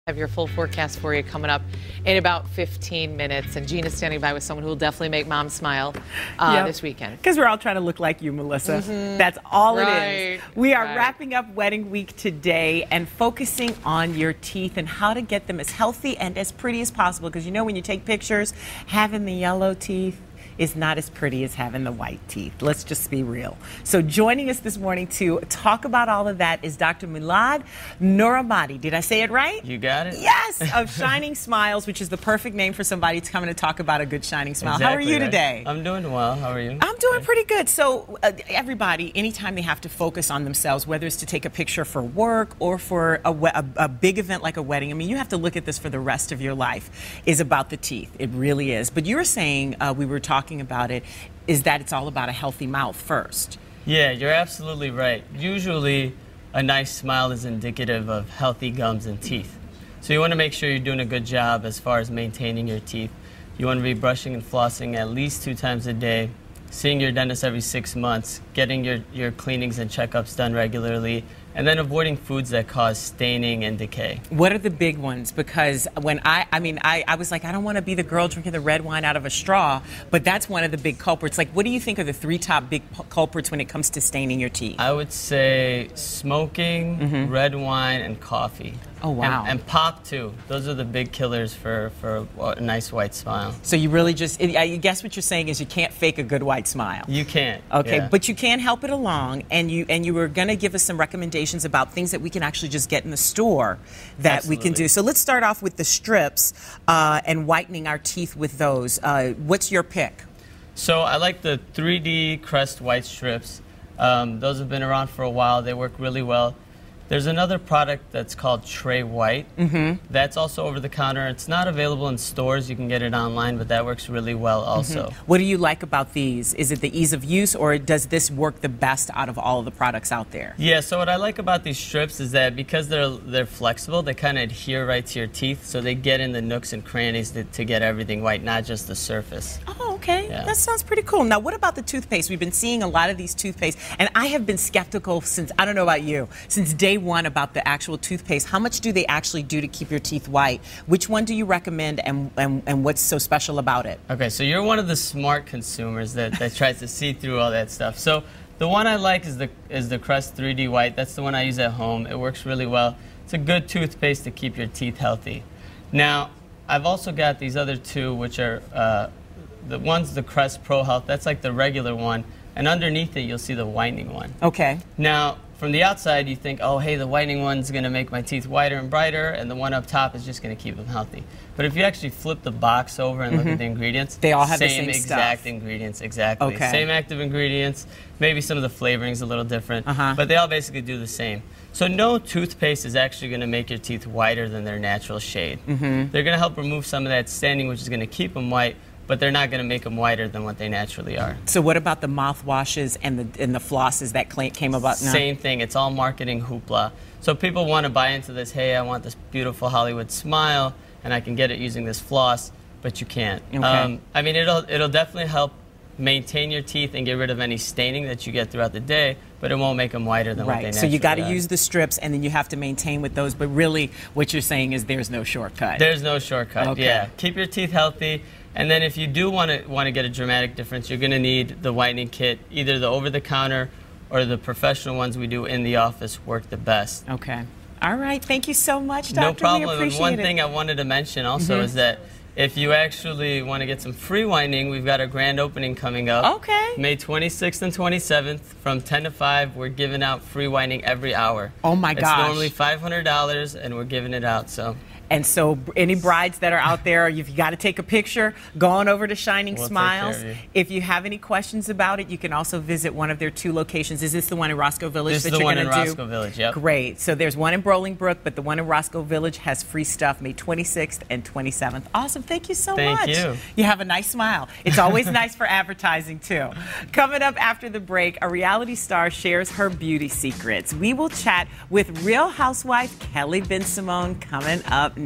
Have your full forecast for you coming up in about 15 minutes. And Gina's standing by with someone who will definitely make Mom smile this weekend. Because we're all trying to look like you, Melissa. That's all it is. We are wrapping up wedding week today and focusing on your teeth and how to get them as healthy and as pretty as possible. Because you know when you take pictures, having the yellow teeth is not as pretty as having the white teeth. Let's just be real. So joining us this morning to talk about all of that is Dr. Milad Nourahmadi. Did I say it right? You got it. Yes, of Shining Smiles, which is the perfect name for somebody to come to talk about a good shining smile. Exactly. How are you today? I'm doing well. How are you? I'm doing pretty good. So everybody, anytime they have to focus on themselves, whether it's to take a picture for work or for a big event like a wedding, I mean, you have to look at this for the rest of your life, is about the teeth. It really is. But you were saying, we were talking about it, is that it's all about a healthy mouth first. Yeah, you're absolutely right. Usually a nice smile is indicative of healthy gums and teeth. So you want to make sure you're doing a good job as far as maintaining your teeth. You want to be brushing and flossing at least 2 times a day, seeing your dentist every 6 months, getting your cleanings and checkups done regularly, and then avoiding foods that cause staining and decay. What are the big ones? Because when I was like, I don't want to be the girl drinking the red wine out of a straw, but that's one of the big culprits. Like, what do you think are the 3 top big culprits when it comes to staining your teeth? I would say smoking, red wine, and coffee. Oh, wow. And pop, too. Those are the big killers for a nice white smile. So you really just, I guess what you're saying is you can't fake a good white smile. You can't. Okay, yeah. But you can help it along, and you were going to give us some recommendations about things that we can actually just get in the store that we can do. So let's start off with the strips and whitening our teeth with those. What's your pick? So I like the 3D Crest White Strips. Those have been around for a while. They work really well. There's another product that's called Tray White. That's also over the counter. It's not available in stores. You can get it online, but that works really well also. What do you like about these? Is it the ease of use, or does this work the best out of all of the products out there? Yeah, so what I like about these strips is that because they're flexible, they kind of adhere right to your teeth, so they get in the nooks and crannies to get everything white, not just the surface. Oh, okay. Yeah. That sounds pretty cool. Now, what about the toothpaste? We've been seeing a lot of these toothpaste, and I have been skeptical since, I don't know about you, since day one about the actual toothpaste. How much do they actually do to keep your teeth white? Which one do you recommend, and what's so special about it? Okay, so you're one of the smart consumers that tries to see through all that stuff. So the one I like is the Crest 3D White. That's the one I use at home. It works really well. It's a good toothpaste to keep your teeth healthy. Now, I've also got these other 2, which are the Crest Pro Health. That's like the regular one, and underneath it you'll see the whitening one. Okay. Now, from the outside, you think, oh, hey, the whitening one's going to make my teeth whiter and brighter, and the one up top is just going to keep them healthy. But if you actually flip the box over and look at the ingredients, they all have the same same exact stuff. Ingredients, exactly. Okay. Same active ingredients, maybe some of the flavorings a little different, but they all basically do the same. So no toothpaste is actually going to make your teeth whiter than their natural shade. They're going to help remove some of that staining, which is going to keep them white, but they're not going to make them whiter than what they naturally are. So what about the mouthwashes and the flosses that came about now? Same thing. It's all marketing hoopla. So people want to buy into this, hey, I want this beautiful Hollywood smile, and I can get it using this floss, but you can't. Okay. I mean, it'll definitely help maintain your teeth and get rid of any staining that you get throughout the day, but it won't make them whiter than what they naturally are. So you got to use the strips, and then you have to maintain with those, but really what you're saying is there's no shortcut. There's no shortcut, Okay. yeah. Keep your teeth healthy. And then if you do want to get a dramatic difference, you're going to need the whitening kit. Either the over-the-counter or the professional ones we do in the office work the best. Okay. All right. Thank you so much, Doctor. No problem. We And appreciate one it. thing I wanted to mention also is that if you actually want to get some free whitening, we've got our grand opening coming up. Okay. May 26th and 27th from 10 to 5. We're giving out free whitening every hour. Oh, my gosh. It's normally $500, and we're giving it out. And so any brides that are out there, if you got to take a picture, go on over to Shining Smiles. Take care of you. If you have any questions about it, you can also visit one of their 2 locations. Is this the one in Roscoe Village that you're going to do? This is the one in Roscoe Village, yep. Great. So there's one in Bolingbrook, but the one in Roscoe Village has free stuff May 26th and 27th. Awesome. Thank you so much. Thank you. You have a nice smile. It's always nice for advertising, too. Coming up after the break, a reality star shares her beauty secrets. We will chat with Real Housewife Kelly Ben Simone coming up